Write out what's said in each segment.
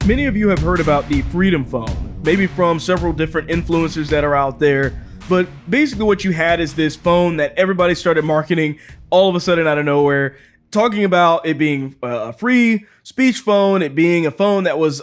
Many of you have heard about the Freedom Phone, maybe from several different influencers that are out there, but basically what you had is this phone that everybody started marketing all of a sudden out of nowhere, talking about it being a free speech phone, it being a phone that was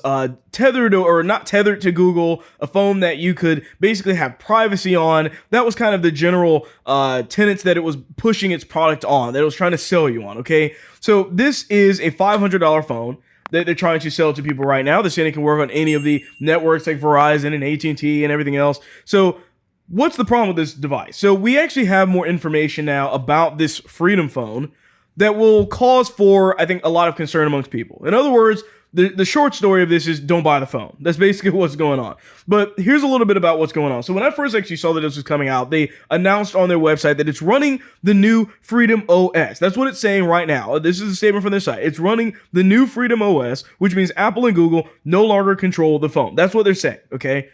tethered or not tethered to Google, a phone that you could basically have privacy on. That was kind of the general tenets that it was pushing its product on, that it was trying to sell you on, okay? So this is a $500 phone that they're trying to sell to people right now. They're saying it can work on any of the networks like Verizon and AT&T and everything else. So what's the problem with this device? So we actually have more information now about this Freedom Phone that will cause for, I think, a lot of concern amongst people. In other words, the short story of this is don't buy the phone. That's basically what's going on. But here's a little bit about what's going on. So when I first actually saw that this was coming out, they announced on their website that it's running the new Freedom OS. That's what it's saying right now. This is a statement from their site. It's running the new Freedom OS, which means Apple and Google no longer control the phone. That's what they're saying, okay?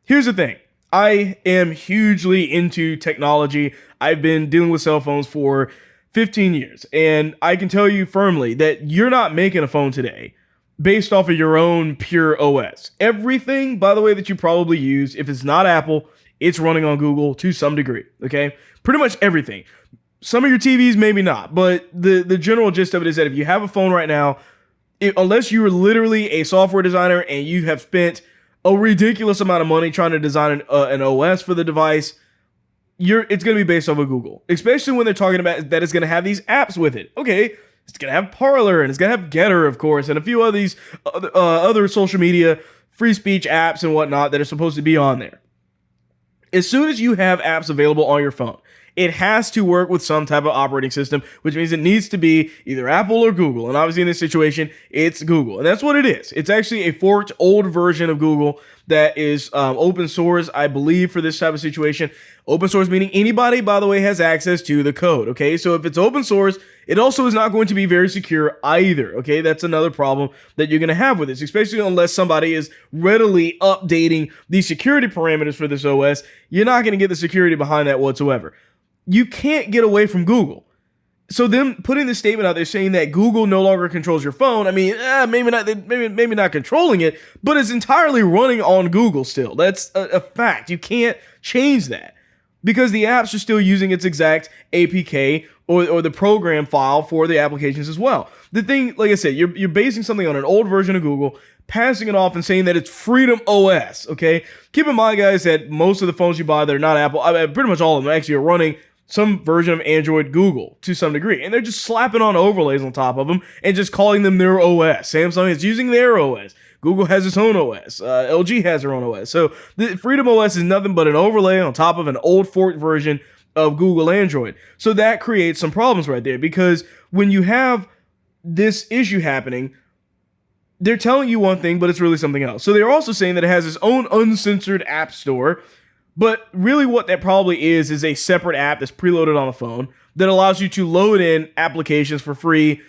Here's the thing. I am hugely into technology. I've been dealing with cell phones for 15 years, and I can tell you firmly that you're not making a phone today based off of your own pure OS. Everything, by the way, that you probably use, if it's not Apple, it's running on Google to some degree, okay? Pretty much everything. Some of your TVs, maybe not, but the general gist of it is that if you have a phone right now, unless you are literally a software designer and you have spent a ridiculous amount of money trying to design an OS for the device, it's going to be based off of Google, especially when they're talking about that it's going to have these apps with it. Okay, it's going to have Parler, and it's going to have Getter, of course, and a few of these other social media free speech apps and whatnot that are supposed to be on there. As soon as you have apps available on your phone, it has to work with some type of operating system, which means it needs to be either Apple or Google. And obviously in this situation, it's Google. And that's what it is. It's actually a forked old version of Google that is open source, I believe, for this type of situation. Open source meaning anybody, by the way, has access to the code, okay? So if it's open source, it also is not going to be very secure either, okay? That's another problem that you're going to have with this, especially unless somebody is readily updating the security parameters for this OS. You're not going to get the security behind that whatsoever. You can't get away from Google. So them putting this statement out there saying that Google no longer controls your phone, I mean, maybe not controlling it, but it's entirely running on Google still. That's a fact. You can't change that because the apps are still using its exact APK or the program file for the applications as well. The thing, like I said, you're basing something on an old version of Google, passing it off and saying that it's Freedom OS, okay? Keep in mind, guys, that most of the phones you buy that are not Apple, pretty much all of them actually are running some version of Android Google to some degree. And they're just slapping on overlays on top of them and just calling them their OS. Samsung is using their OS. Google has its own OS. LG has their own OS. So the Freedom OS is nothing but an overlay on top of an old forked version of Google Android. So that creates some problems right there because when you have this issue happening, they're telling you one thing, but it's really something else. So they're also saying that it has its own uncensored app store. But really what that probably is a separate app that's preloaded on the phone that allows you to load in applications for free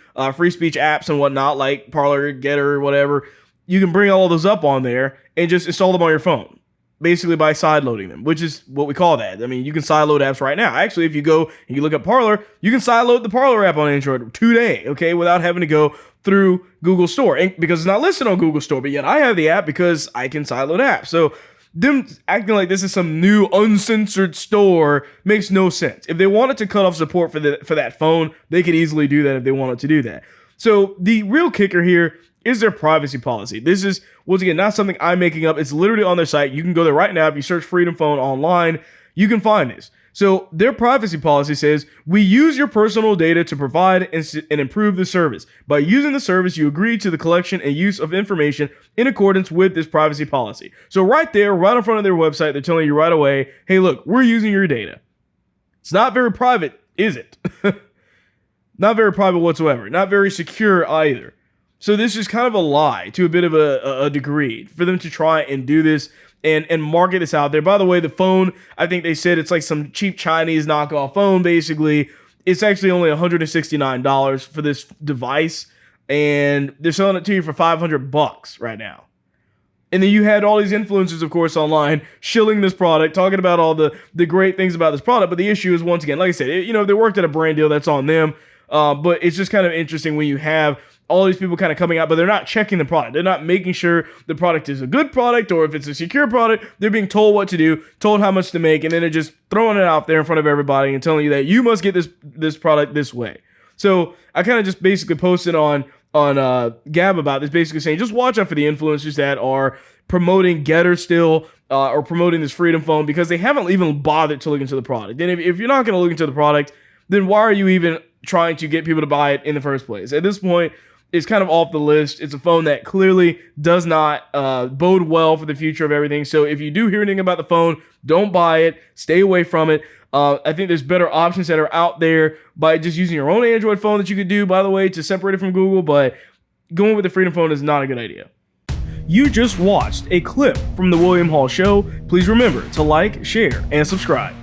speech apps and whatnot, like Parler, Getter, whatever. You can bring all of those up on there and just install them on your phone, basically by sideloading them, which is what we call that. I mean, you can sideload apps right now. Actually, if you go and you look at Parler, you can sideload the Parler app on Android today, okay, without having to go through Google Store, and because it's not listed on Google Store, but yet I have the app because I can sideload apps. So them acting like this is some new uncensored store makes no sense. If they wanted to cut off support for that phone, they could easily do that if they wanted to do that. So the real kicker here is their privacy policy. This is, once again, not something I'm making up. It's literally on their site. You can go there right now. If you search Freedom Phone online, you can find this. So their privacy policy says, we use your personal data to provide and improve the service. By using the service, you agree to the collection and use of information in accordance with this privacy policy. So right there, right in front of their website, they're telling you right away, hey, look, we're using your data. It's not very private, is it? Not very private whatsoever. Not very secure either. So this is kind of a lie to a bit of a degree for them to try and do this and market this out there. By the way, the phone, I think they said it's like some cheap Chinese knockoff phone, basically. It's actually only $169 for this device, and they're selling it to you for $500 right now. And then you had all these influencers, of course, online shilling this product, talking about all the great things about this product. But the issue is, once again, like I said, if they worked at a brand deal, that's on them. But it's just kind of interesting when you have all these people kind of coming out, but they're not checking the product. They're not making sure the product is a good product, or if it's a secure product, they're being told what to do, told how much to make, and then they're just throwing it out there in front of everybody and telling you that you must get this product this way. So I kind of just basically posted on Gab about this, basically saying just watch out for the influencers that are promoting Getter still, or promoting this Freedom Phone, because they haven't even bothered to look into the product. And if you're not going to look into the product, then why are you even trying to get people to buy it in the first place? At this point, it's kind of off the list. It's a phone that clearly does not bode well for the future of everything. So if you do hear anything about the phone, don't buy it. Stay away from it. I think there's better options that are out there by just using your own Android phone that you could do, by the way, to separate it from Google. But going with the Freedom Phone is not a good idea. You just watched a clip from the William Hall Show. Please remember to like, share, and subscribe.